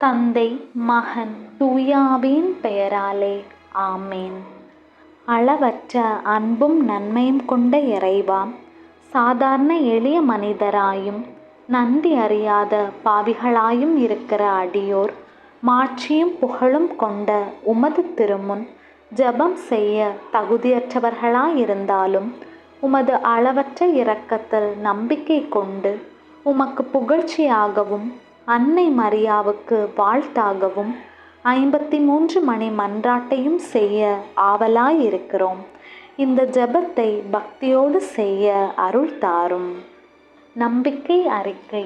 தந்தை, மகன், தூயாவின் பெயராலே ஆமேன். அளவற்ற அன்பும் நன்மையும் கொண்ட இறைவா, சாதாரண எளிய மனிதராயும் நன்றி அறியாத பாவிகளாயும் இருக்கிற அடியோர் மாட்சியும் புகழும் கொண்ட உமது திருமுன் ஜெபம் செய்ய தகுதியற்றவர்களாயிருந்தாலும் உமது அளவற்ற இரக்கத்தில் நம்பிக்கை கொண்டு உமக்கு புகழ்ச்சியாகவும் அன்னை மரியாவுக்கு வாழ்த்தாகவும் 53 மணி மன்றாட்டையும் செய்ய ஆவலாயிருக்கிறோம். இந்த ஜெபத்தை பக்தியோடு செய்ய அருள் தாரும். நம்பிக்கை அறிக்கை.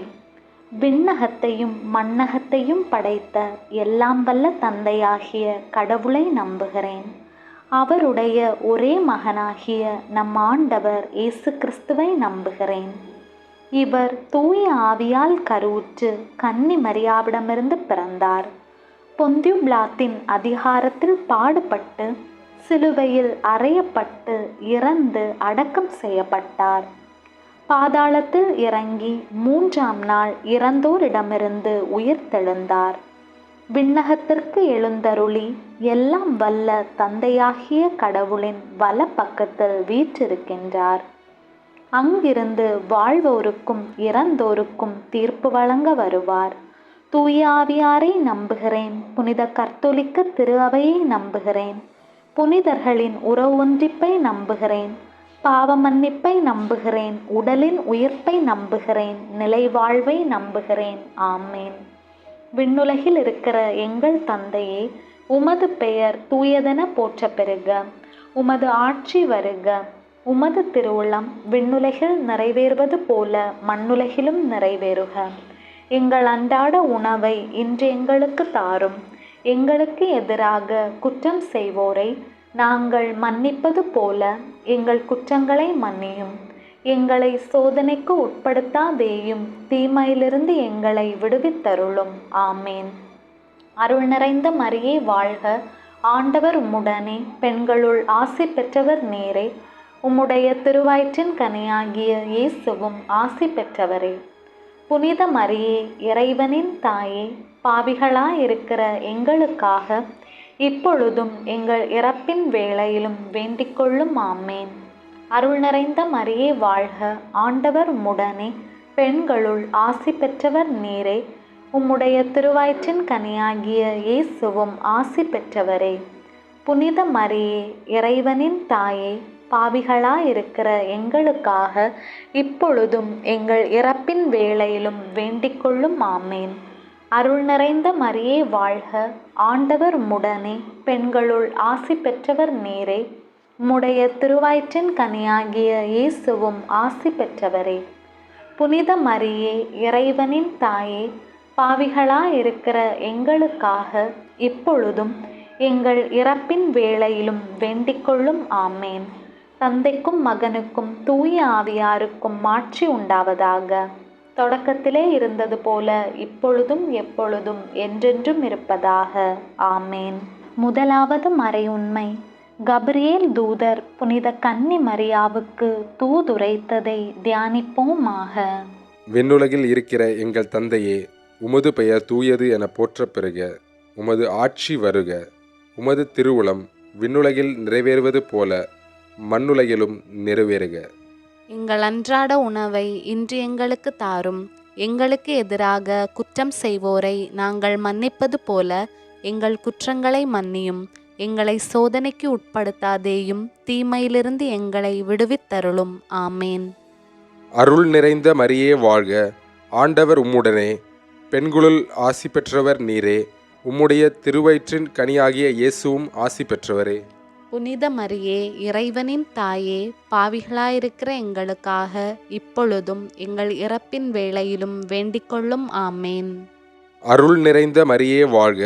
விண்ணகத்தையும் மண்ணகத்தையும் படைத்த எல்லாம் வல்ல தந்தையாகிய கடவுளை நம்புகிறேன். அவருடைய ஒரே மகனாகிய நம் ஆண்டவர் இயேசு கிறிஸ்துவை நம்புகிறேன். இவர் தூய ஆவியால் கருவுற்று கன்னி மரியாவிடமிருந்து பிறந்தார். பொந்தியு பிலாத்தின் அதிகாரத்தில் பாடுபட்டு சிலுவையில் அறையப்பட்டு இறந்து அடக்கம் செய்யப்பட்டார். பாதாளத்தில் இறங்கி 3ஆம் நாள் இறந்தோரிடமிருந்து உயிர்த்தெழுந்தார். விண்ணகத்திற்கு எழுந்தருளி எல்லாம் வல்ல தந்தையாகிய கடவுளின் வல பக்கத்தில் வீற்றிருக்கின்றார். அங்கிருந்து வாழ்வோருக்கும் இறந்தோருக்கும் தீர்ப்பு வழங்க வருவார். தூய ஆவியாரை நம்புகிறேன். புனித கர்த்தோலிக்க திரு அவையை நம்புகிறேன். புனிதர்களின் உறவு ஒன்றிப்பை நம்புகிறேன். பாவ மன்னிப்பை நம்புகிறேன். உடலின் உயிர்ப்பை நம்புகிறேன். நிலை வாழ்வை நம்புகிறேன். ஆமேன். விண்ணுலகில் இருக்கிற எங்கள் தந்தையே, உமது பெயர் தூயதென போற்ற பெறுக. உமது ஆட்சி வருக. உமது திருவுளம் விண்ணுலகில் நிறைவேறுவது போல மண்ணுலகிலும் நிறைவேறுக. எங்கள் அன்றாட உணவை இன்று எங்களுக்கு தாரும். எங்களுக்கு எதிராக குற்றம் செய்வோரை நாங்கள் மன்னிப்பது போல எங்கள் குற்றங்களை மன்னியும். எங்களை சோதனைக்கு உட்படுத்தாதேயும், தீமையிலிருந்து எங்களை விடுவித்தருளும். ஆமேன். அருள் நிறைந்த மரியே வாழ்க. ஆண்டவர் உம்முடனே, பெண்களுள் ஆசி பெற்றவர் நீரே. உம்முடைய திருவயிற்றின் கனியாகிய இயேசுவும் ஆசி பெற்றவரே. புனித மரியே, இறைவனின் தாயே, பாவிகளாயிருக்கிற எங்களுக்காக இப்பொழுதும் எங்கள் இறப்பின் வேளையிலும் வேண்டிக்கொள்ளும். ஆமேன். அருள் நிறைந்த மரியே வாழ்க. ஆண்டவர் உம்முடனே, பெண்களுள் ஆசி பெற்றவர் நீரே. உம்முடைய திருவயிற்றின் கனியாகிய இயேசுவும் ஆசி பெற்றவரே. புனித மரியே, இறைவனின் தாயே, பாவிகளாயிருக்கிற எங்களுக்காக இப்பொழுதும் எங்கள் இறப்பின் வேளையிலும் வேண்டிக்கொள்ளும். ஆமேன். அருள் நிறைந்த மரியே வாழ்க. ஆண்டவர் உம்முடனே, பெண்களுள் ஆசி பெற்றவர் நீரே. உம்முடைய திருவயிற்றின் கனியாகிய இயேசுவும் ஆசி பெற்றவரே. புனித மரியே, இறைவனின் தாயே, பாவிகளாயிருக்கிற எங்களுக்காக இப்பொழுதும் எங்கள் இறப்பின் வேளையிலும் வேண்டிக்கொள்ளும். ஆமேன். தந்தைக்கும் மகனுக்கும் தூய ஆவியாருக்கும் மாட்சி உண்டாவதாக. தொடக்கத்திலே இருந்தது போல இப்பொழுதும் எப்பொழுதும் என்றென்றும் இருப்பதாக. ஆமேன். முதலாவது மறையுண்மை. கபிரியேல் தூதர் புனித கன்னி மரியாவுக்கு தூதுரைத்ததை தியானிப்போமாக. விண்ணுலகில் இருக்கிற எங்கள் தந்தையே, உமது பெயர் தூயது என போற்ற பெறுக. உமது ஆட்சி வருக. உமது திருவுளம் விண்ணுலகில் நிறைவேறுவது போல மண்ணுலகிலும் நிறைவேறுக. எங்கள் அன்றாட உணவை இன்று எங்களுக்கு தாரும். எங்களுக்கு எதிராக குற்றம் செய்வோரை நாங்கள் மன்னிப்பது போல எங்கள் குற்றங்களை மன்னியும். எங்களை சோதனைக்கு உட்படுத்தாதேயும், தீமையிலிருந்து எங்களை விடுவித்தருளும். ஆமேன். அருள் நிறைந்த மரியே வாழ்க. ஆண்டவர் உம்முடனே, பெண்களுள் ஆசி பெற்றவர் நீரே. உம்முடைய திருவயிற்றின் கனியாகிய இயேசுவும் ஆசி பெற்றவரே. புனித மரியே, இறைவனின் தாயே, பாவிகளாயிருக்கிற எங்களுக்காக இப்பொழுதும் எங்கள் இறப்பின் வேளையிலும் வேண்டிக்கொள்ளும். ஆமேன். அருள் நிறைந்த மரியே வாழ்க.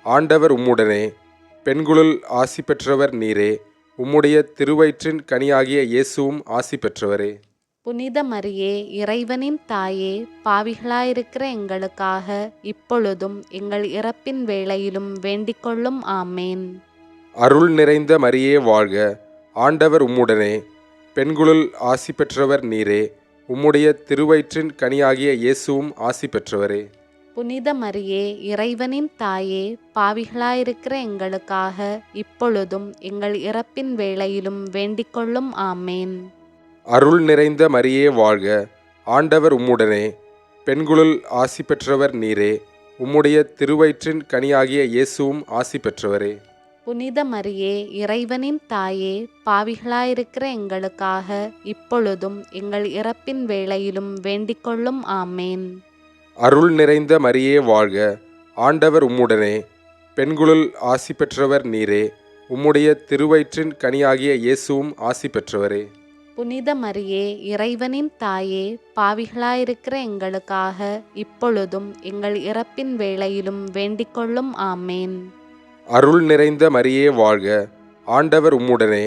ஆண்டவர் உம்முடனே, பெண்களுள் ஆசி பெற்றவர் நீரே. உம்முடைய திருவயிற்றின் கனியாகிய இயேசுவும் ஆசி பெற்றவரே. புனித மரியே, இறைவனின் தாயே, பாவிகளாயிருக்கிற எங்களுக்காக இப்பொழுதும் எங்கள் இறப்பின் வேளையிலும் வேண்டிக்கொள்ளும். ஆமேன். அருள் நிறைந்த மரியே வாழ்க. ஆண்டவர் உம்முடனே, பெண்களுள் ஆசி பெற்றவர் நீரே. உம்முடைய திருவயிற்றின் கனியாகிய இயேசுவும் ஆசி பெற்றவரே. புனித மரியே இறைவனின் தாயே, பாவிகளாயிருக்கிற எங்களுக்காக இப்பொழுதும் எங்கள் இறப்பின் வேளையிலும் வேண்டிக்கொள்ளும். ஆமேன். அருள் நிறைந்த மரியே வாழ்க, ஆண்டவர் உம்முடனே, பெண்களுள் ஆசி பெற்றவர் நீரே, உம்முடைய திருவயிற்றின் கனியாகிய இயேசுவும் ஆசி பெற்றவரே. புனித மரியே இறைவனின் தாயே, பாவிகளாயிருக்கிற எங்களுக்காக இப்பொழுதும் எங்கள் இறப்பின் வேளையிலும் வேண்டிக்கொள்ளும். ஆமேன். அருள் நிறைந்த மரியே வாழ்க, ஆண்டவர் உம்முடனே, பெண்களுள் ஆசி பெற்றவர் நீரே, உம்முடைய திருவயிற்றின் கனியாகிய இயேசுவும் ஆசி பெற்றவரே. புனித மரியே இறைவனின் தாயே, பாவிகளாயிருக்கிற எங்களுக்காக இப்பொழுதும் எங்கள் இறப்பின் வேளையிலும் வேண்டிக்கொள்ளும். ஆமேன். அருள் நிறைந்த மரியே வாழ்க, ஆண்டவர் உம்முடனே,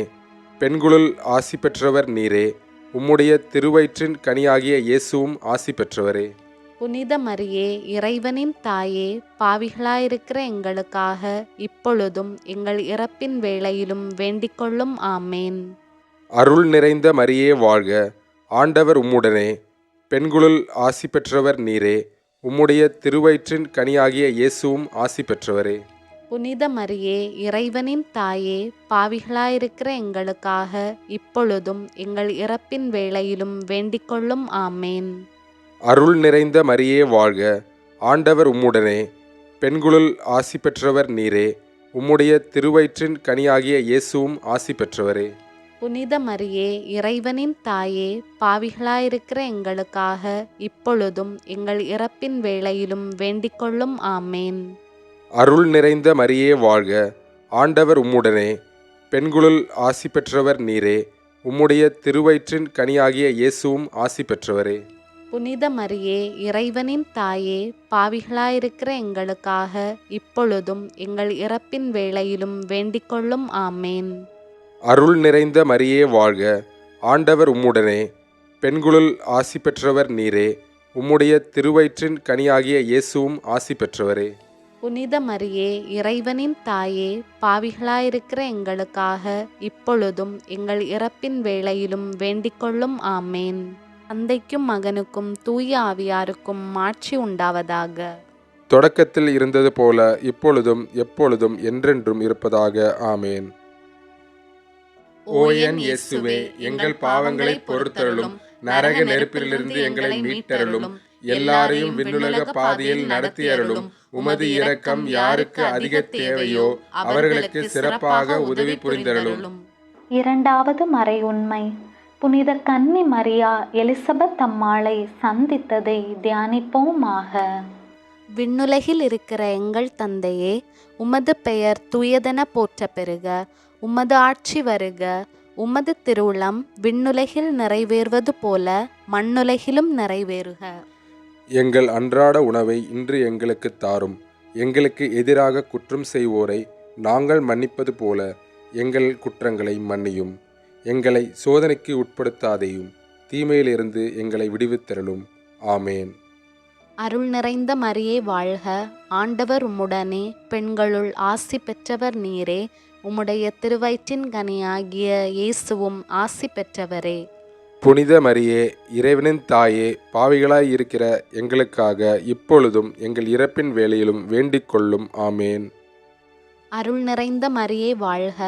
பெண்களுள் ஆசி பெற்றவர் நீரே, உம்முடைய திருவயிற்றின் கனியாகிய இயேசுவும் ஆசி பெற்றவரே. புனித மரியே இறைவனின் தாயே, பாவிகளாயிருக்கிற எங்களுக்காக இப்பொழுதும் எங்கள் இறப்பின் வேளையிலும் வேண்டிக்கொள்ளும். ஆமேன். அருள் நிறைந்த மரியே வாழ்க, ஆண்டவர் உம்முடனே, பெண்களுள் ஆசி பெற்றவர் நீரே, உம்முடைய திருவயிற்றின் கனியாகிய இயேசுவும் ஆசி பெற்றவரே. புனித மரியே இறைவனின் தாயே, பாவிகளாயிருக்கிற எங்களுக்காக இப்பொழுதும் எங்கள் இறப்பின் வேளையிலும் வேண்டிக்கொள்ளும். ஆமேன். அருள் நிறைந்த மரியே வாழ்க, ஆண்டவர் உம்முடனே, பெண்களுள் ஆசி பெற்றவர் நீரே, உம்முடைய திருவயிற்றின் கனியாகிய இயேசுவும் ஆசி பெற்றவரே. புனித மரியே இறைவனின் தாயே, பாவிகளாயிருக்கிற எங்களுக்காக இப்பொழுதும் எங்கள் இறப்பின் வேளையிலும் வேண்டிக்கொள்ளும். ஆமேன். அருள் நிறைந்த மரியே வாழ்க, ஆண்டவர் உம்முடனே, பெண்களுள் ஆசி பெற்றவர் நீரே, உம்முடைய திருவயிற்றின் கனியாகிய இயேசுவும் ஆசி பெற்றவரே. புனித மரியே இறைவனின் தாயே, பாவிகளாயிருக்கிற எங்களுக்காக இப்பொழுதும் எங்கள் இறப்பின் வேளையிலும் வேண்டிக்கொள்ளும். ஆமேன். அருள் நிறைந்த மரியே வாழ்க, ஆண்டவர் உம்முடனே, பெண்களுள் ஆசி பெற்றவர் நீரே, உம்முடைய திருவயிற்றின் கனியாகிய இயேசுவும் ஆசி பெற்றவரே. புனித மரியே இறைவனின் தாயே, பாவிகளாயிருக்கிற எங்களுக்காக இப்பொழுதும் எங்கள் இறப்பின் வேளையிலும் வேண்டிக்கொள்ளும். ஆமேன். தந்தைக்கும் மகனுக்கும் தூய ஆவியாருக்கும் மாட்சி உண்டாவதாக. தொடக்கத்தில் இருந்தது போல இப்பொழுதும் எப்பொழுதும் என்றென்றும் இருப்பதாக. ஆமேன். ஓ என் இயேசுவே, எங்கள் பாவங்களை பொறுத்தருளும், நரக நெருப்பிலிருந்து எங்களை மீட்டருளும், எல்லாரையும் விண்ணுலக பாதையில் நடத்தியருளும். உமது இரக்கம் யாருக்கு அதிக தேவையோ அவர்களுக்கு சிறப்பாக உதவி புரிந்தருளும். இரண்டாவது மறை உண்மை. புனித கன்னி மரியா எலிசபெத் அம்மாளை சந்தித்ததை தியானிப்போமாக. விண்ணுலகில் இருக்கிற எங்கள் தந்தையே, உமது பெயர் தூயதென போற்ற பெறுக. உமது ஆட்சி வருக. உமது திருவுளம் விண்ணுலகில் நிறைவேறுவது போல மண்ணுலகிலும் நிறைவேறுக. எங்கள் அன்றாட உணவை இன்று எங்களுக்கு தாரும். எங்களுக்கு எதிராக குற்றம் செய்வோரை நாங்கள் மன்னிப்பது போல எங்கள் குற்றங்களை மன்னியும். எங்களை சோதனைக்கு உட்படுத்தாதேயும், தீமையிலிருந்து எங்களை விடுவித்தருளும். ஆமேன். அருள் நிறைந்த மரியே வாழ்க, ஆண்டவர் உம்முடனே, பெண்களுள் ஆசி பெற்றவர் நீரே, உம்முடைய திருவயிற்றின் கனியாகிய இயேசுவும் ஆசி பெற்றவரே. புனித மரியே, இறைவனின் தாயே, பாவிகளாய் இருக்கிற எங்களுக்காக இப்பொழுதும் எங்கள் இறப்பின் வேளையிலும் வேண்டிக்கொள்ளும். ஆமேன். அருள் நிறைந்த மரியே வாழ்க,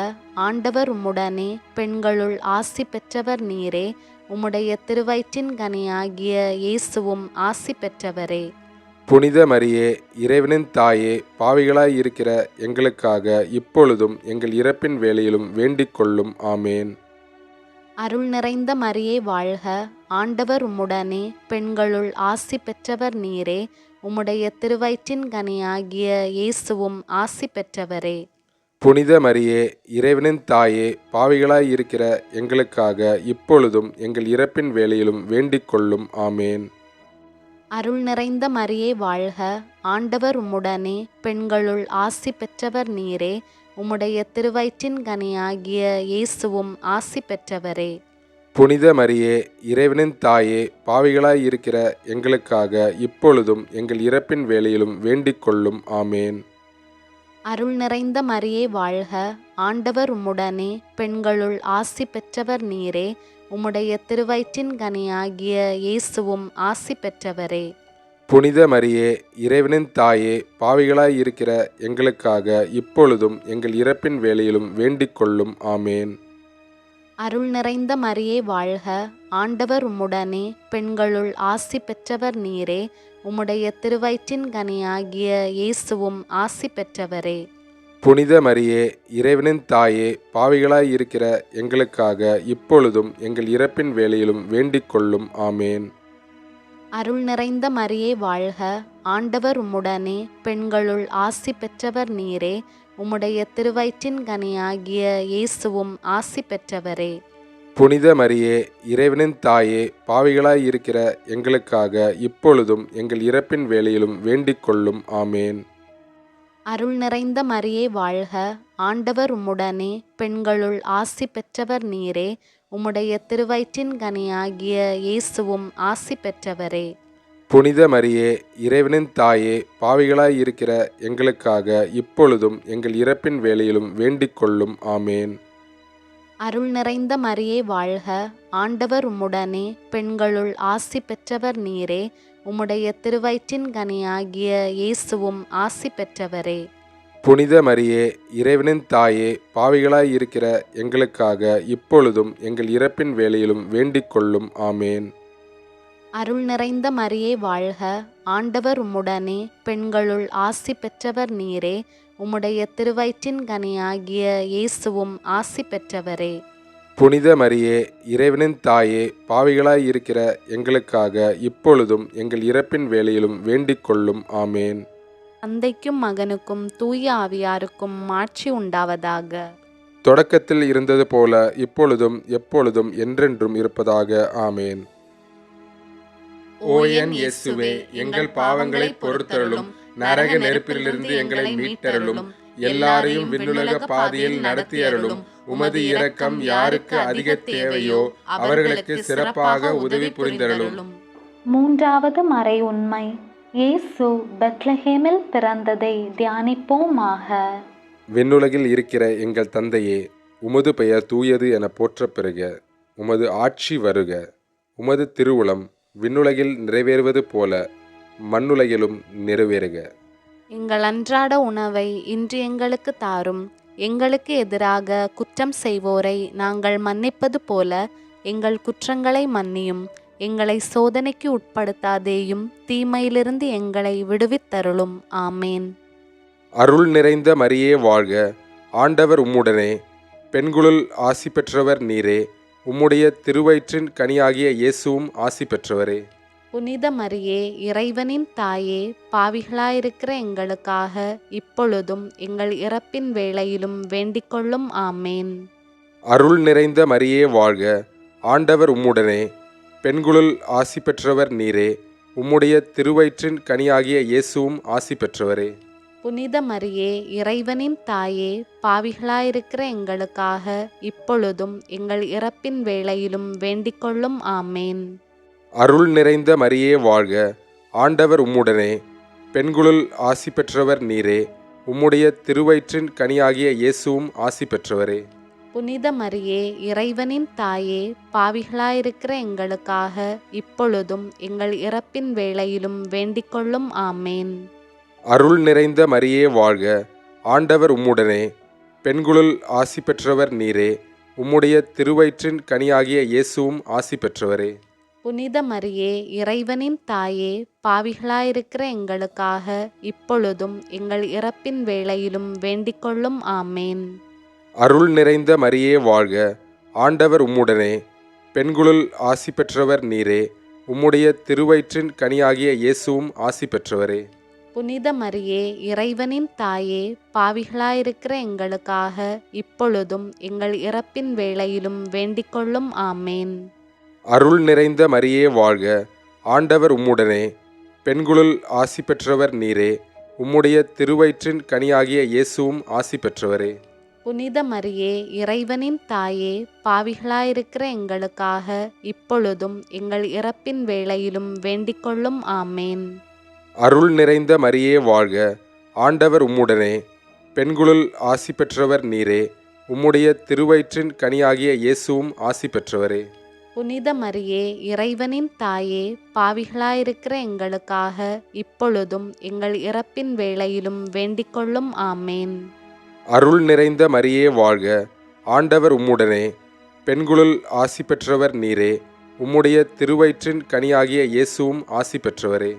ஆண்டவர் உம்முடனே, பெண்களுள் ஆசி பெற்றவர் நீரே, உம்முடைய திருவயிற்றின் கனியாகிய இயேசுவும் ஆசி பெற்றவரே. புனித மரியே, இறைவனின் தாயே, பாவிகளாய் இருக்கிற எங்களுக்காக இப்பொழுதும் எங்கள் இறப்பின் வேளையிலும் வேண்டிக்கொள்ளும். ஆமேன். அருள் நிறைந்த மரியே வாழ்க, ஆண்டவர் உம்முடனே, பெண்களுள் ஆசி பெற்றவர் நீரே, உம்முடைய திருவயிற்றின் கனியாகிய இயேசுவும் ஆசி பெற்றவரே. புனித மரியே, இறைவனின் தாயே, பாவிகளாய் இருக்கிற எங்களுக்காக இப்பொழுதும் எங்கள் இறப்பின் வேளையிலும் வேண்டிக்கொள்ளும். ஆமேன். அருள் நிறைந்த மரியே வாழ்க, ஆண்டவர் உம்முடனே, பெண்களுள் ஆசி பெற்றவர் நீரே, உம்முடைய திருவயிற்றின் கனியாகிய இயேசுவும் ஆசி பெற்றவரே. புனித மரியே, இறைவனின் தாயே, பாவிகளாய் இருக்கிற எங்களுக்காக இப்பொழுதும் எங்கள் இறப்பின் வேளையிலும் வேண்டிக்கொள்ளும். ஆமேன். அருள் நிறைந்த மரியே வாழ்க, ஆண்டவர் உம்முடனே, பெண்களுள் ஆசி பெற்றவர் நீரே, உம்முடைய திருவயிற்றின் கனியாகிய இயேசுவும் ஆசி பெற்றவரே. புனித மரியே, இறைவனின் தாயே, பாவிகளாய் இருக்கிற எங்களுக்காக இப்பொழுதும் எங்கள் இறப்பின் வேளையிலும் வேண்டிக் கொள்ளும். ஆமேன். அருள் நிறைந்த மரியே வாழ்க, ஆண்டவர் உம்முடனே, பெண்களுள் ஆசி பெற்றவர் நீரே. உம்முடைய திருவயிற்றின் கனியாகிய இயேசுவும் ஆசி பெற்றவரே. புனித மரியே, இறைவனின் தாயே, பாவிகளாய் இருக்கிற எங்களுக்காக இப்பொழுதும் எங்கள் இறப்பின் வேளையிலும் வேண்டிக் கொள்ளும். ஆமேன். அருள் நிறைந்த மரியே வாழ்க, ஆண்டவர் உம்முடனே, பெண்களுள் ஆசி பெற்றவர் நீரே. உம்முடைய திருவயிற்றின் கனியாகிய இயேசுவும் ஆசி பெற்றவரே. புனித மரியே, இறைவனின் தாயே, பாவிகளாய் இருக்கிற எங்களுக்காக இப்பொழுதும் எங்கள் இறப்பின் வேளையிலும் வேண்டிக் கொள்ளும். ஆமேன். அருள் நிறைந்த மரியே வாழ்க, ஆண்டவர் உம்முடனே, பெண்களுள் ஆசி பெற்றவர் நீரே. உம்முடைய திருவயிற்றின் கனியாகிய இயேசுவும் ஆசி பெற்றவரே. புனித மரியே, இறைவனின் தாயே, பாவிகளாய் இருக்கிற எங்களுக்காக இப்பொழுதும் எங்கள் இறப்பின் வேளையிலும் வேண்டிக் கொள்ளும். ஆமேன். அருள் நிறைந்த மரியே வாழ்க, ஆண்டவர் உம்முடனே, பெண்களுள் ஆசி பெற்றவர் நீரே. உம்முடைய திருவயிற்றின் கனியாகிய இயேசுவும் ஆசி பெற்றவரே. புனித மரியே, இறைவனின் தாயே, பாவிகளாய் இருக்கிற எங்களுக்காக இப்பொழுதும் எங்கள் இறப்பின் வேளையிலும் வேண்டிக் கொள்ளும். ஆமேன். அருள் நிறைந்த மரியே வாழ்க, ஆண்டவர் உம்முடனே, பெண்களுள் ஆசி பெற்றவர் நீரே. உம்முடைய திருவயிற்றின் கனியாகிய இயேசுவும் ஆசி பெற்றவரே. புனித மரியே, இறைவனின் தாயே, பாவிகளாய் இருக்கிற எங்களுக்காக இப்பொழுதும் எங்கள் இறப்பின் வேளையிலும் வேண்டிக் கொள்ளும். ஆமேன். தந்தைக்கும் மகனுக்கும் தூய ஆவியாருக்கும் மாட்சி உண்டாவதாக. தொடக்கத்தில் இருந்தது போல இப்பொழுதும் எப்பொழுதும் என்றென்றும் இருப்பதாக. ஆமேன். ஓ என் இயேசுவே, எங்கள் பாவங்களை பொறுத்தருளும், நரக நெருப்பிலிருந்து எங்களை மீட்டருளும், எல்லாரையும் விண்ணுலக பாதையில் நடத்தியருளும். உமது இரக்கம் யாருக்கு அதிக தேவையோ அவர்களுக்கு சிறப்பாக உதவி புரிந்தருளும். மூன்றாவது மறை உண்மை, இயேசு பெத்லஹேமில் பிறந்ததை தியானிப்போமாக. விண்ணுலகில் இருக்கிற எங்கள் தந்தையே, உமது பெயர் தூயது என போற்றப் பெறுக. உமது ஆட்சி வருக. உமது திருவுளம் விண்ணுலகில் நிறைவேறுவது போல மண்ணுலகிலும் நிறைவேறுக. எங்கள் அன்றாட உணவை இன்று எங்களுக்கு தாரும். எங்களுக்கு எதிராக குற்றம் செய்வோரை நாங்கள் மன்னிப்பது போல எங்கள் குற்றங்களை மன்னியும். எங்களை சோதனைக்கு உட்படுத்தாதேயும், தீமையிலிருந்து எங்களை விடுவித்தருளும். ஆமேன். அருள் நிறைந்த மரியே வாழ்க, ஆண்டவர் உம்முடனே, பெண்களுள் ஆசி பெற்றவர் நீரே. உம்முடைய திருவயிற்றின் கனியாகிய இயேசுவும் ஆசி பெற்றவரே. புனித மரியே, இறைவனின் தாயே, பாவிகளாயிருக்கிற எங்களுக்காக இப்பொழுதும் எங்கள் இறப்பின் வேளையிலும் வேண்டிக்கொள்ளும். ஆமேன். அருள் நிறைந்த மரியே வாழ்க, ஆண்டவர் உம்முடனே, பெண்களுள் ஆசி பெற்றவர் நீரே. உம்முடைய திருவயிற்றின் கனியாகிய இயேசுவும் ஆசி பெற்றவரே. புனித மரியே, இறைவனின் தாயே, பாவிகளாயிருக்கிற எங்களுக்காக இப்பொழுதும் எங்கள் இறப்பின் வேளையிலும் வேண்டிக்கொள்ளும். ஆமேன். அருள் நிறைந்த மரியே வாழ்க, ஆண்டவர் உம்முடனே, பெண்களுள் ஆசி பெற்றவர் நீரே. உம்முடைய திருவயிற்றின் கனியாகிய இயேசுவும் ஆசி பெற்றவரே. புனித மரியே, இறைவனின் தாயே, பாவிகளாயிருக்கிற எங்களுக்காக இப்பொழுதும் எங்கள் இறப்பின் வேளையிலும் வேண்டிக்கொள்ளும். ஆமேன். அருள் நிறைந்த மரியே வாழ்க, ஆண்டவர் உம்முடனே, பெண்களுள் ஆசி பெற்றவர் நீரே. உம்முடைய திருவயிற்றின் கனியாகிய இயேசுவும் ஆசி பெற்றவரே. புனித மரியே, இறைவனின் தாயே, பாவிகளாயிருக்கிற எங்களுக்காக இப்பொழுதும் எங்கள் இறப்பின் வேளையிலும் வேண்டிக்கொள்ளும். ஆமேன். அருள் நிறைந்த மரியே வாழ்க, ஆண்டவர் உம்முடனே, பெண்களுள் ஆசி பெற்றவர் நீரே. உம்முடைய திருவயிற்றின் கனியாகிய இயேசுவும் ஆசி பெற்றவரே. புனித மரியே, இறைவனின் தாயே, பாவிகளாயிருக்கிற எங்களுக்காக இப்பொழுதும் எங்கள் இறப்பின் வேளையிலும் வேண்டிக்கொள்ளும். ஆமேன். அருள் நிறைந்த மரியே வாழ்க, ஆண்டவர் உம்முடனே, பெண்களுள் ஆசி பெற்றவர் நீரே. உம்முடைய திருவயிற்றின் கனியாகிய இயேசுவும் ஆசி பெற்றவரே. புனித மரியே, இறைவனின் தாயே, பாவிகளாயிருக்கிற எங்களுக்காக இப்பொழுதும் எங்கள் இறப்பின் வேளையிலும் வேண்டிக்கொள்ளும். ஆமேன். அருள் நிறைந்த மரியே வாழ்க, ஆண்டவர் உம்முடனே, பெண்களுள் ஆசி பெற்றவர் நீரே. உம்முடைய திருவயிற்றின் கனியாகிய இயேசுவும் ஆசி பெற்றவரே. புனித மரியே இறைவனின் தாயே, பாவிகளாயிருக்கிற எங்களுக்காக இப்பொழுதும் எங்கள் இறப்பின் வேளையிலும் வேண்டிக்கொள்ளும். ஆமேன். அருள் நிறைந்த மரியே வாழ்க, ஆண்டவர் உம்முடனே, பெண்களுள் ஆசி பெற்றவர் நீரே, உம்முடைய திருவயிற்றின் கனியாகிய இயேசுவும் ஆசி பெற்றவரே.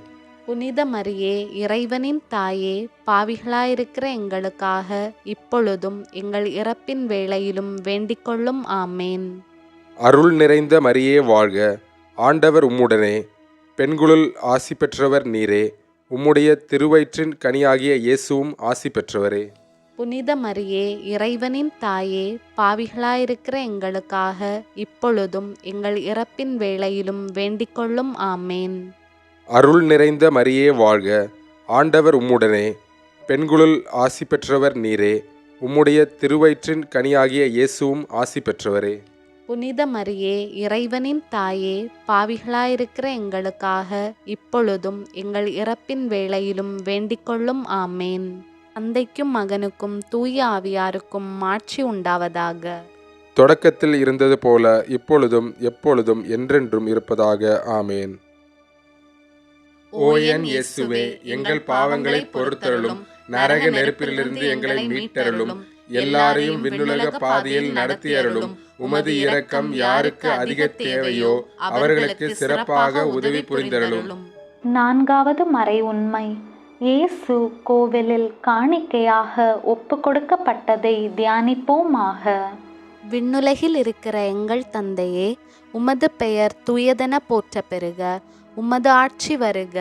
புனித மரியே இறைவனின் தாயே, பாவிகளாயிருக்கிற எங்களுக்காக இப்பொழுதும் எங்கள் இறப்பின் வேளையிலும் வேண்டிக்கொள்ளும். ஆமேன். அருள் நிறைந்த மரியே வாழ்க, ஆண்டவர் உம்முடனே, பெண்களுள் ஆசி பெற்றவர் நீரே, உம்முடைய திருவயிற்றின் கனியாகிய இயேசுவும் ஆசி பெற்றவரே. புனித மரியே இறைவனின் தாயே, பாவிகளாயிருக்கிற எங்களுக்காக இப்பொழுதும் எங்கள் இறப்பின் வேளையிலும் வேண்டிக்கொள்ளும். ஆமேன். அருள் நிறைந்த மரியே வாழ்க, ஆண்டவர் உம்முடனே, பெண்களுள் ஆசி பெற்றவர் நீரே, உம்முடைய திருவயிற்றின் கனியாகிய இயேசுவும் ஆசி பெற்றவரே. புனித மரியே இறைவனின் தாயே, பாவிகளாயிருக்கிற எங்களுக்காக இப்பொழுதும் எங்கள் இறப்பின் வேளையிலும் வேண்டிக்கொள்ளும். ஆமேன். தந்தைக்கும் மகனுக்கும் தூய ஆவியாருக்கும் மாட்சி உண்டாவதாக. தொடக்கத்தில் இருந்தது போல இப்பொழுதும் எப்பொழுதும் என்றென்றும் இருப்பதாக. ஆமேன். ஓ என் இயேசுவே, எங்கள் பாவங்களை பொறுத்தருளும், நரக நெருப்பிலிருந்து எங்களை மீட்டருளும், எல்லாரையும் விண்ணுலக பாதையில் நடத்தியருளும். உமது இரக்கம் யாருக்கு அதிக தேவையோ அவர்களுக்கு சிறப்பாக உதவி புரிந்தருளும். நான்காவது மறை உண்மை. இயேசு கோவிலில் காணிக்கையாக ஒப்பு கொடுக்கப்பட்டதை தியானிப்போமாக. விண்ணுலகில் இருக்கிற எங்கள் தந்தையே, உமது பெயர் தூயதென போற்ற பெறுக. உமது ஆட்சி வருக.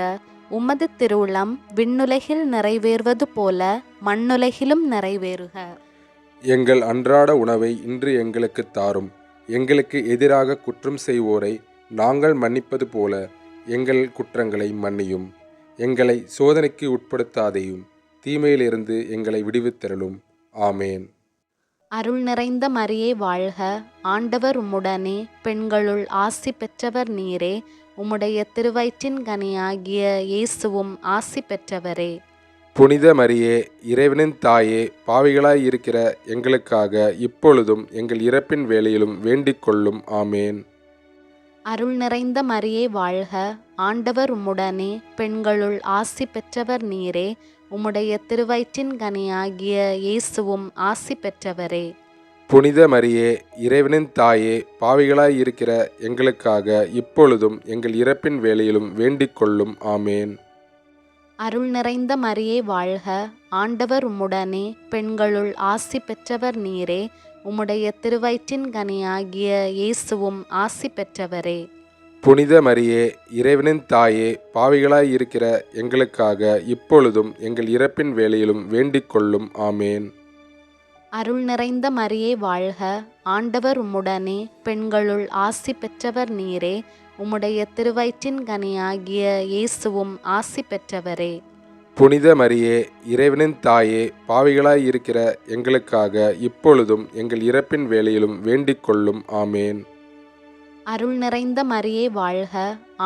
உமது திருவுளம் விண்ணுலகில் நிறைவேறுவது போல மண்ணுலகிலும் நிறைவேறுக. எங்கள் அன்றாட உணவை இன்று எங்களுக்கு தாரும். எங்களுக்கு எதிராக குற்றம் செய்வோரை நாங்கள் மன்னிப்பது போல எங்கள் குற்றங்களை மன்னியும். எங்களை சோதனைக்கு உட்படுத்தாதையும், தீமையிலிருந்து எங்களை விடுவித்தருளும். ஆமேன். அருள் நிறைந்த மரியே வாழ்க, ஆண்டவர் உம்முடனே, பெண்களுள் ஆசி பெற்றவர் நீரே, உம்முடைய திருவயிற்றின் கனியாகிய இயேசுவும் ஆசி பெற்றவரே. புனித மரியே இறைவனின் தாயே, பாவிகளாய் இருக்கிற எங்களுக்காக இப்பொழுதும் எங்கள் இறப்பின் வேளையிலும் வேண்டிக்கொள்ளும். ஆமேன். அருள் நிறைந்த மரியே வாழ்க, ஆண்டவர் உம்முடனே, பெண்களுள் ஆசி பெற்றவர் நீரே, உம்முடைய திருவயிற்றின் கனியாகிய இயேசுவும் ஆசி பெற்றவரே. புனித மரியே இறைவனின் தாயே, பாவிகளாய் இருக்கிற எங்களுக்காக இப்பொழுதும் எங்கள் இறப்பின் வேளையிலும் வேண்டிக்கொள்ளும். ஆமேன். அருள் நிறைந்த மரியே வாழ்க, ஆண்டவர் உம்முடனே, பெண்களுள் ஆசி பெற்றவர் நீரே, உம்முடைய திருவயிற்றின் கனியாகிய இயேசுவும் ஆசி பெற்றவரே. புனித மரியே இறைவனின் தாயே, பாவிகளாய் இருக்கிற எங்களுக்காக இப்பொழுதும் எங்கள் இறப்பின் வேளையிலும் வேண்டிக்கொள்ளும். ஆமேன். அருள் நிறைந்த மரியே வாழ்க, ஆண்டவர் உம்முடனே, பெண்களுள் ஆசி பெற்றவர் நீரே, உம்முடைய திருவயிற்றின் கனியாகிய இயேசுவும் ஆசி பெற்றவரே. புனித மரியே இறைவனின் தாயே, பாவிகளாய் இருக்கிற எங்களுக்காக இப்பொழுதும் எங்கள் இறப்பின் வேளையிலும் வேண்டிக்கொள்ளும். ஆமேன். அருள் நிறைந்த மரியே வாழ்க,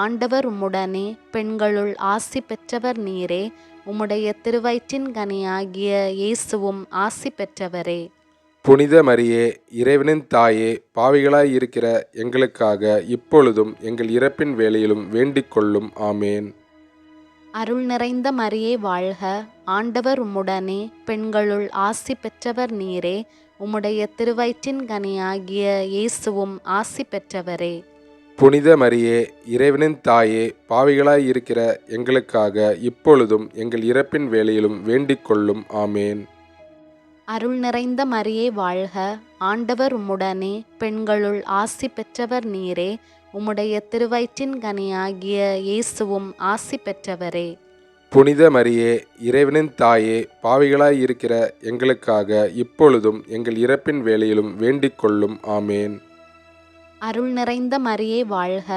ஆண்டவர் உம்முடனே, பெண்களுள் ஆசி பெற்றவர் நீரே, உம்முடைய திருவயிற்றின் கனியாகிய இயேசுவும் ஆசி பெற்றவரே. புனித மரியே இறைவனின் தாயே, பாவிகளாய் இருக்கிற எங்களுக்காக இப்பொழுதும் எங்கள் இறப்பின் வேளையிலும் வேண்டிக்கொள்ளும். ஆமேன். அருள் நிறைந்த மரியே வாழ்க, ஆண்டவர் உம்முடனே, பெண்களுள் ஆசி பெற்றவர் நீரே, உம்முடைய திருவயிற்றின் கனியாகிய இயேசுவும் ஆசி பெற்றவரே. புனித மரியே இறைவனின் தாயே, பாவிகளாய் இருக்கிற எங்களுக்காக இப்பொழுதும் எங்கள் இறப்பின் வேளையிலும் வேண்டிக்கொள்ளும். ஆமேன். அருள் நிறைந்த மரியே வாழ்க, ஆண்டவர் உம்முடனே, பெண்களுள் ஆசி பெற்றவர் நீரே, உம்முடைய திருவயிற்றின் கனியாகிய இயேசுவும் ஆசி பெற்றவரே. புனித மரியே இறைவனின் தாயே, பாவிகளாய் இருக்கிற எங்களுக்காக இப்பொழுதும் எங்கள் இறப்பின் வேளையிலும் வேண்டிக்கொள்ளும். ஆமேன். அருள் நிறைந்த மரியே வாழ்க,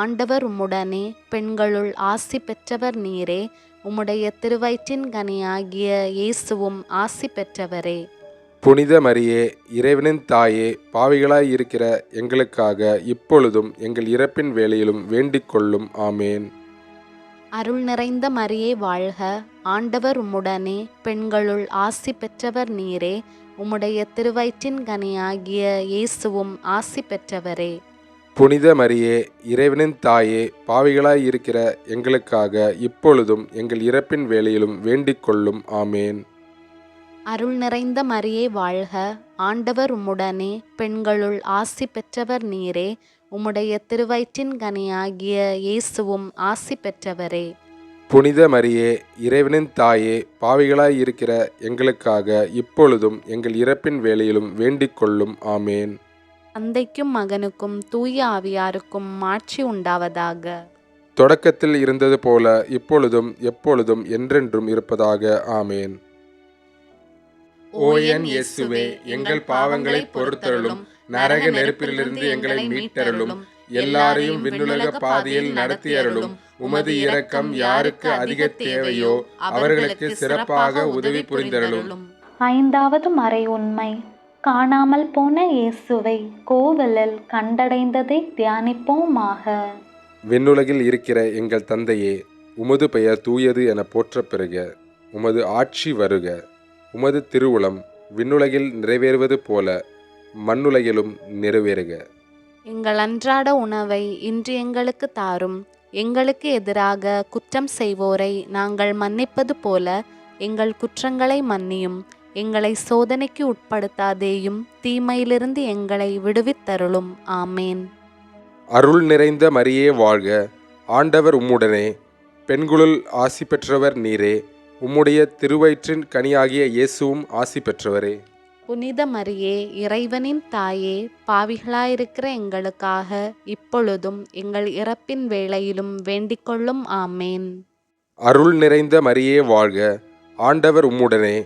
ஆண்டவர் உம்முடனே, பெண்களுள் ஆசி பெற்றவர் நீரே, உம்முடைய திருவயிற்றின் கனியாகிய இயேசுவும் ஆசி பெற்றவரே. புனித மரியே இறைவனின் தாயே, பாவிகளாய் இருக்கிற எங்களுக்காக இப்பொழுதும் எங்கள் இறப்பின் வேளையிலும் வேண்டிக்கொள்ளும். ஆமேன். அருள் நிறைந்த மரியே வாழ்க, ஆண்டவர் உம்முடனே, பெண்களுள் ஆசி பெற்றவர் நீரே, உம்முடைய திருவயிற்றின் கனியாகிய இயேசுவும் ஆசி பெற்றவரே. புனித மரியே, இறைவனின் தாயே, பாவிகளாய் இருக்கிற எங்களுக்காக இப்பொழுதும் எங்கள் இறப்பின் வேளையிலும் வேண்டிக் கொள்ளும். ஆமேன். அருள் நிறைந்த மரியே வாழ்க, ஆண்டவர் உம்முடனே, பெண்களுள் ஆசி பெற்றவர் நீரே. உம்முடைய திருவயிற்றின் கனியாகிய இயேசுவும் ஆசி பெற்றவரே. புனித மரியே, இறைவனின் தாயே, பாவிகளாய் இருக்கிற எங்களுக்காக இப்பொழுதும் எங்கள் இறப்பின் வேளையிலும் வேண்டிக் கொள்ளும். ஆமேன். தந்தைக்கும் மகனுக்கும் தூய ஆவியாருக்கும் மாட்சி உண்டாவதாக. தொடக்கத்தில் இருந்தது போல இப்பொழுதும் எப்பொழுதும் என்றென்றும் இருப்பதாக. ஆமேன். ஓ என் இயேசுவே, எங்கள் பாவங்களை பொறுத்தருளும், நரக நெருப்பிலிருந்து எங்களை மீட்டருளும், எல்லாரையும் விண்ணுலக பாதையில் நடத்தியருளும். உமது இரக்கம் யாருக்கு அதிக தேவையோ அவர்களுக்கு சிறப்பாக உதவி புரிந்தருளும். ஐந்தாவது மறை உண்மை. காணாமல் போன இயேசுவை கோவிலில் கண்டடைந்ததை தியானிப்போமாக. விண்ணுலகில் இருக்கிற எங்கள் தந்தையே, உமது பெயர் தூயது என போற்றப் பெறுக. உமது ஆட்சி வருக. உமது திருவுளம் விண்ணுலகில் நிறைவேறுவது போல மண்ணுலகிலும் நிறைவேறுக. எங்கள் அன்றாட உணவை இன்று எங்களுக்கு தாரும். எங்களுக்கு எதிராக குற்றம் செய்வோரை நாங்கள் மன்னிப்பது போல எங்கள் குற்றங்களை மன்னியும். எங்களை சோதனைக்கு உட்படுத்தாதேயும், தீமையிலிருந்து எங்களை விடுவித்தருளும். ஆமேன். அருள் நிறைந்த மரியே வாழ்க, ஆண்டவர் உம்முடனே, பெண்களுள் ஆசி பெற்றவர் நீரே. உம்முடைய திருவயிற்றின் கனியாகிய இயேசுவும் ஆசி பெற்றவரே. புனித மரியே, இறைவனின் தாயே, பாவிகளாயிருக்கிற எங்களுக்காக இப்பொழுதும் எங்கள் இறப்பின் வேளையிலும் வேண்டிக்கொள்ளும். ஆமேன். அருள் நிறைந்த மரியே வாழ்க, ஆண்டவர் உம்முடனே,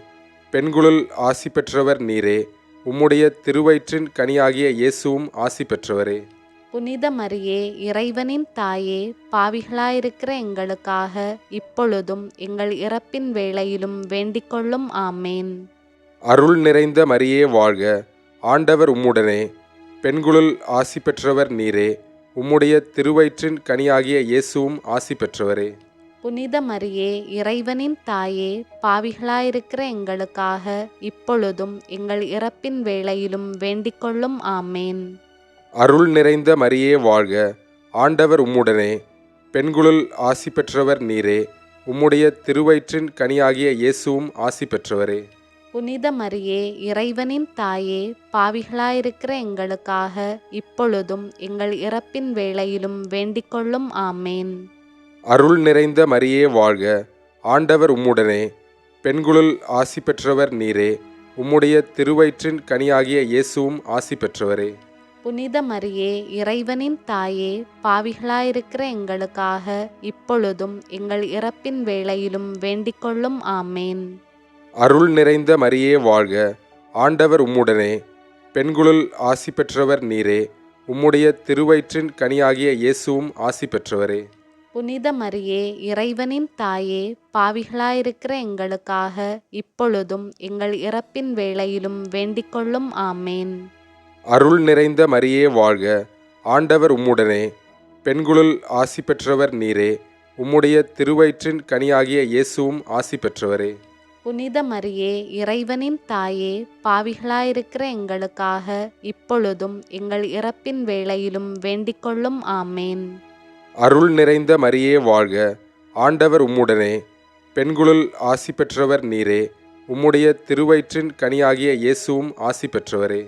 பெண்களுள் ஆசி பெற்றவர் நீரே. உம்முடைய திருவயிற்றின் கனியாகிய இயேசுவும் ஆசி பெற்றவரே. புனித மரியே, இறைவனின் தாயே, பாவிகளாயிருக்கிற எங்களுக்காக இப்பொழுதும் எங்கள் இறப்பின் வேளையிலும் வேண்டிக்கொள்ளும். ஆமேன். அருள் நிறைந்த மரியே வாழ்க, ஆண்டவர் உம்முடனே, பெண்களுள் ஆசி பெற்றவர் நீரே. உம்முடைய திருவயிற்றின் கனியாகிய இயேசுவும் ஆசி பெற்றவரே. புனித மரியே, இறைவனின் தாயே, பாவிகளாயிருக்கிற எங்களுக்காக இப்பொழுதும் எங்கள் இறப்பின் வேளையிலும் வேண்டிக்கொள்ளும். ஆமேன். அருள் நிறைந்த மரியே வாழ்க, ஆண்டவர் உம்முடனே, பெண்களுள் ஆசி பெற்றவர் நீரே. உம்முடைய திருவயிற்றின் கனியாகிய இயேசுவும் ஆசி பெற்றவரே. புனித மரியே, இறைவனின் தாயே, பாவிகளாயிருக்கிற எங்களுக்காக இப்பொழுதும் எங்கள் இறப்பின் வேளையிலும் வேண்டிக்கொள்ளும். ஆமேன். அருள் நிறைந்த மரியே வாழ்க, ஆண்டவர் உம்முடனே, பெண்களுள் ஆசி பெற்றவர் நீரே. உம்முடைய திருவயிற்றின் கனியாகிய இயேசுவும் ஆசி பெற்றவரே. புனித மரியே, இறைவனின் தாயே, பாவிகளாயிருக்கிற எங்களுக்காக இப்பொழுதும் எங்கள் இறப்பின் வேளையிலும் வேண்டிக்கொள்ளும். ஆமேன். அருள் நிறைந்த மரியே வாழ்க, ஆண்டவர் உம்முடனே, பெண்களுள் ஆசி பெற்றவர் நீரே. உம்முடைய திருவயிற்றின் கனியாகிய இயேசுவும் ஆசி பெற்றவரே. புனித மரியே, இறைவனின் தாயே, பாவிகளாயிருக்கிற எங்களுக்காக இப்பொழுதும் எங்கள் இறப்பின் வேளையிலும் வேண்டிக்கொள்ளும். ஆமேன். அருள் நிறைந்த மரியே வாழ்க, ஆண்டவர் உம்முடனே, பெண்களுள் ஆசி பெற்றவர் நீரே. உம்முடைய திருவயிற்றின் கனியாகிய இயேசுவும் ஆசி பெற்றவரே. புனித மரியே, இறைவனின் தாயே, பாவிகளாயிருக்கிற எங்களுக்காக இப்பொழுதும் எங்கள் இறப்பின் வேளையிலும் வேண்டிக்கொள்ளும். ஆமேன். அருள் நிறைந்த மரியே வாழ்க, ஆண்டவர் உம்முடனே, பெண்களுள் ஆசி பெற்றவர் நீரே. உம்முடைய திருவயிற்றின் கனியாகிய இயேசுவும் ஆசி பெற்றவரே.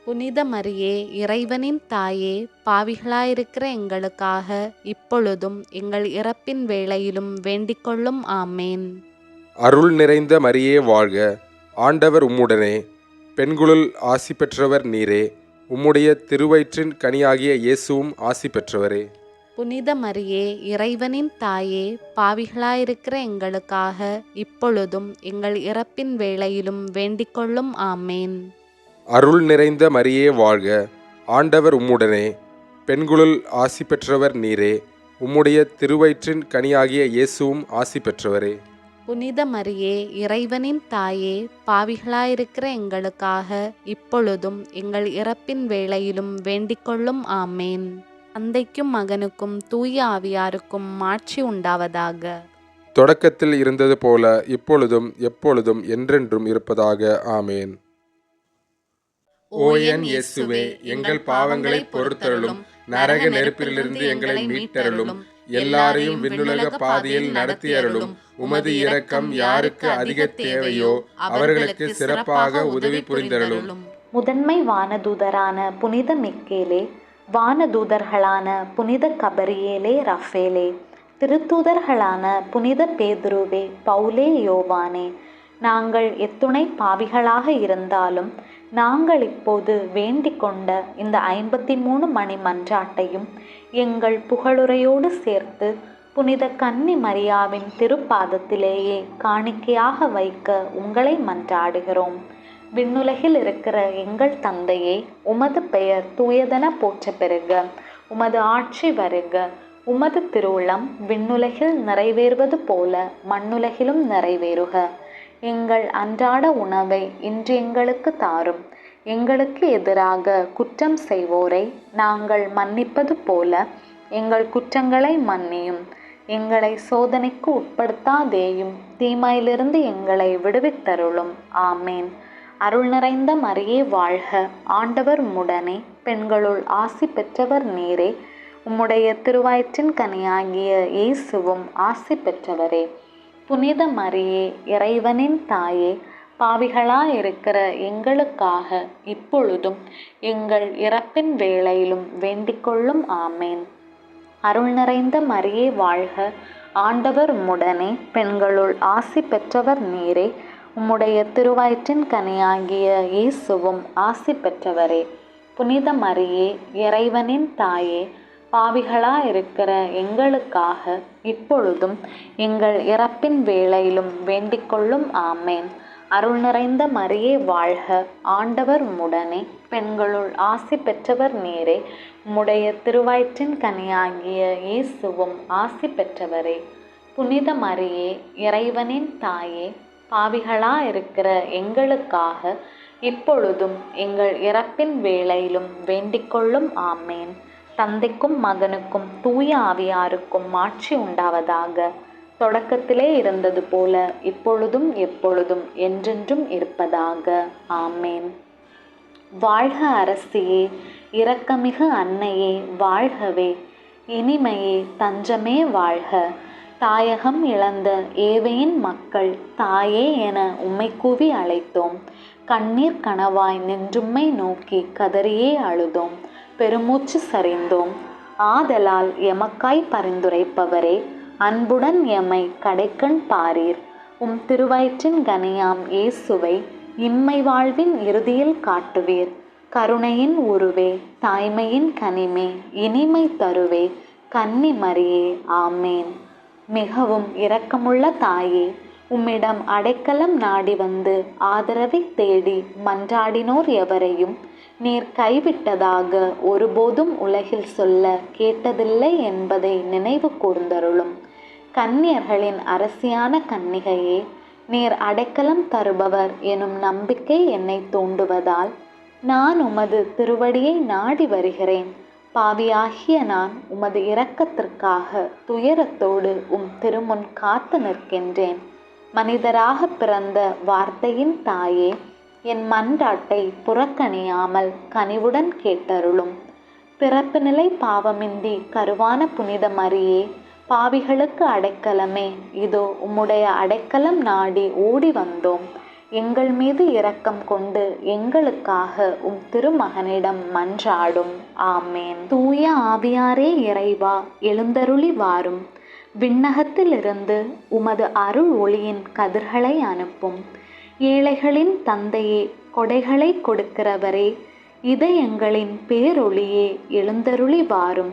புனித மரியே, இறைவனின் தாயே, பாவிகளாயிருக்கிற எங்களுக்காக இப்பொழுதும் எங்கள் இறப்பின் வேளையிலும் வேண்டிக்கொள்ளும். ஆமேன். அருள் நிறைந்த மரியே வாழ்க, ஆண்டவர் உம்முடனே, பெண்களுள் ஆசி பெற்றவர் நீரே. உம்முடைய திருவயிற்றின் கனியாகிய இயேசுவும் ஆசி பெற்றவரே. புனித மரியே, இறைவனின் தாயே, பாவிகளாயிருக்கிற எங்களுக்காக இப்பொழுதும் எங்கள் இறப்பின் வேளையிலும் வேண்டிக்கொள்ளும். ஆமேன். அருள் நிறைந்த மரியே வாழ்க, ஆண்டவர் உம்முடனே, பெண்களுள் ஆசி பெற்றவர் நீரே. உம்முடைய திருவயிற்றின் கனியாகிய இயேசுவும் ஆசி பெற்றவரே. புனித மரியே, இறைவனின் தாயே, பாவிகளாயிருக்கிற எங்களுக்காக இப்பொழுதும் எங்கள் இறப்பின் வேளையிலும் வேண்டிக்கொள்ளும். ஆமேன். தந்தைக்கும் மகனுக்கும் தூய ஆவியாருக்கும் மாட்சி உண்டாவதாக. தொடக்கத்தில் இருந்தது போல இப்பொழுதும் எப்பொழுதும் என்றென்றும் இருப்பதாக. ஆமேன். ஓ என் இயேசுவே, எங்கள் பாவங்களை பொறுத்தருளும், நரக நெருப்பிலிருந்து எங்களை மீட்டருளும். எல்லாரையும் விண்ணுலக பாதையில் நடத்தியருளும். உமது இரக்கம் யாருக்கு அதிக தேவையோ அவர்களுக்கு சிறப்பாக உதவி புரிந்தருளும். முதன்மை வானதூதரான புனித மிக்கேலே, வானதூதர்களான புனித கபரியேலே, ரஃபேலே, திருத்தூதர்களான புனித பேதுருவே, பவுலே, யோவானே, நாங்கள் எத்துணை பாவிகளாக இருந்தாலும் நாங்கள் இப்போது வேண்டிக் கொண்ட இந்த 53 மணி மன்றாட்டையும் எங்கள் புகழுரையோடு சேர்த்து புனித கன்னி மரியாவின் திருப்பாதத்திலேயே காணிக்கையாக வைக்க உங்களை மன்றாடுகிறோம். விண்ணுலகில் இருக்கிற எங்கள் தந்தையே, உமது பெயர் தூயதென போற்ற பெறுக. உமது ஆட்சி வருக. உமது திருவுளம் விண்ணுலகில் நிறைவேறுவது போல மண்ணுலகிலும் நிறைவேறுக. எங்கள் அன்றாட உணவை இன்று எங்களுக்கு தாரும். எங்களுக்கு எதிராக குற்றம் செய்வோரை நாங்கள் மன்னிப்பது போல எங்கள் குற்றங்களை மன்னியும். எங்களை சோதனைக்கு உட்படுத்தாதேயும், தீமையிலிருந்து எங்களை விடுவித்தருளும். ஆமேன். அருள் நிறைந்த மரியே வாழ்க. ஆண்டவர் உம்முடனே, பெண்களுள் ஆசி பெற்றவர் நீரே. உம்முடைய திருவயிற்றின் கனியாகிய இயேசுவும் ஆசி பெற்றவரே. புனித மரியே, இறைவனின் தாயே, பாவிகளாயிருக்கிற எங்களுக்காக இப்பொழுதும் எங்கள் இறப்பின் வேளையிலும் வேண்டிக்கொள்ளும். ஆமேன். அருள் நிறைந்த மரியே வாழ்க. ஆண்டவர் உம்முடனே, பெண்களுள் ஆசி பெற்றவர் நீரே. உம்முடைய திருவயிற்றின் கனியாகிய இயேசுவும் ஆசி பெற்றவரே. புனித மரியே, இறைவனின் தாயே, பாவிகளாயிருக்கிற எங்களுக்காக இப்பொழுதும் எங்கள் இறப்பின் வேளையிலும் வேண்டிக்கொள்ளும். ஆமேன். அருள் நிறைந்த மரியே வாழ்க. ஆண்டவர் உம்முடனே, பெண்களுள் ஆசி பெற்றவர் நீரே. உம்முடைய திருவயிற்றின் கனியாகிய இயேசுவும் ஆசி பெற்றவரே. புனித மரியே, இறைவனின் தாயே, பாவிகளாயிருக்கிற எங்களுக்காக இப்பொழுதும் எங்கள் இறப்பின் வேளையிலும் வேண்டிக்கொள்ளும். ஆமேன். தந்தைக்கும் மகனுக்கும் தூய ஆவியாருக்கும் ஆட்சி உண்டாவதாக. தொடக்கத்திலே இருந்தது போல இப்பொழுதும் எப்பொழுதும் என்றென்றும் இருப்பதாக. ஆமேன். வாழ்க அரசியே, இரக்கமிகு அன்னையே, வாழ்கவே. இனிமையே, தஞ்சமே, வாழ்க. தாயகம் இழந்த ஏவையின் மக்கள் தாயே என உம்மை கூவி அழைத்தோம். கண்ணீர் கனவாய் நின்றும்மை நோக்கி கதறியே அழுதோம். பெருமூச்சு சரிந்தோம். ஆதலால் எமக்காய் பரிந்துரைப்பவரே, அன்புடன் எமை கடைக்கண் பாரீர். உம் திருவயிற்றின் கனியாம் இயேசுவை இம்மை வாழ்வின் இறுதியில் காட்டுவீர். கருணையின் உருவே, தாய்மையின் கனிமே, இனிமை தருவே, கன்னி மரியே. ஆமேன். மிகவும் இரக்கமுள்ள தாயே, உம்மிடம் அடைக்கலம் நாடி வந்து ஆதரவை தேடி மன்றாடினோர் எவரையும் நீர் கைவிட்டதாக ஒருபோதும் உலகில் சொல்ல கேட்டதில்லை என்பதை நினைவு கூர்ந்தருளும். கன்னியர்களின் அரசியான கன்னிகையே, நீர் அடைக்கலம் தருபவர் எனும் நம்பிக்கை என்னை தூண்டுவதால் நான் உமது திருவடியை நாடி வருகிறேன். பாவியாகிய நான் உமது இரக்கத்திற்காக துயரத்தோடு உம் திருமுன் காத்து நிற்கின்றேன். மனிதராக பிறந்த வார்த்தையின் தாயே, என் மன்றாட்டை புறக்கணியாமல் கனிவுடன் கேட்டருளும். பிறப்பு நிலை பாவமின்றி கருவான புனித மரியே, பாவிகளுக்கு அடைக்கலமே, இதோ உம்முடைய அடைக்கலம் நாடி ஓடி வந்தோம். எங்கள் மீது இரக்கம் கொண்டு எங்களுக்காக உம் திருமகனிடம் மன்றாடும். ஆமேன். தூய ஆவியாரே இறைவா, எழுந்தருளி வாரும். விண்ணகத்திலிருந்து உமது அருள் ஒளியின் கதிர்களை அனுப்பும். ஏழைகளின் தந்தையே, கொடைகளை கொடுக்கிறவரே, இதயங்களின் பேரொளியே, எழுந்தருளி வாரும்.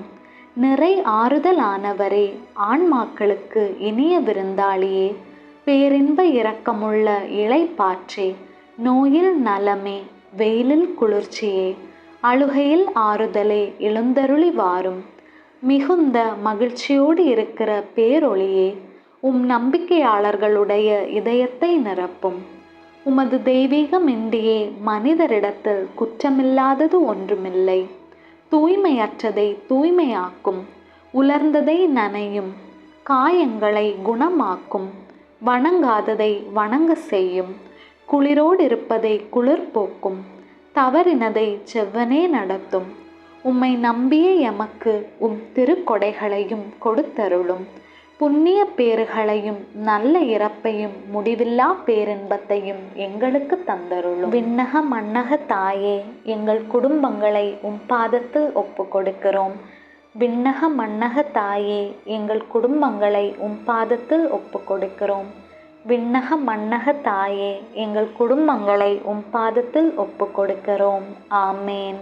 நிறை ஆறுதலானவரே, ஆன்மாக்களுக்கு இனிய விருந்தாளியே, பேரின்ப இரக்கமுள்ள இளைப்பாற்றே, நோயில் நலமே, வெயிலில் குளிர்ச்சியே, அழுகையில் ஆறுதலே, எழுந்தருளி வாரும். மிகுந்த மகிழ்ச்சியோடு இருக்கிற பேரொளியே, உம் நம்பிக்கையாளர்களுடைய இதயத்தை நிரப்பும். உமது தெய்வீகமின்றியே மனிதரிடத்தில் குற்றமில்லாதது ஒன்றுமில்லை. தூய்மையற்றதை தூய்மையாக்கும், உலர்ந்ததை நனையும், காயங்களை குணமாக்கும், வணங்காததை வணங்க செய்யும், குளிரோடு இருப்பதை குளிர் போக்கும், தவறினதை செவ்வனே நடத்தும். உம்மை நம்பிய எமக்கு உம் திருக்கொடைகளையும் கொடுத்தருளும். புண்ணிய பேறுகளையும் நல்ல இறப்பையும் முடிவில்லா பேரின்பத்தையும் எங்களுக்கு தந்தருளும். விண்ணக மண்ணக தாயே, எங்கள் குடும்பங்களை உம் பாதத்தில் ஒப்பு கொடுக்கிறோம். விண்ணக மண்ணக தாயே, எங்கள் குடும்பங்களை உம் பாதத்தில் ஒப்பு கொடுக்கிறோம். விண்ணக மண்ணக தாயே, எங்கள் குடும்பங்களை உம் பாதத்தில் ஒப்பு கொடுக்கிறோம். ஆமேன்.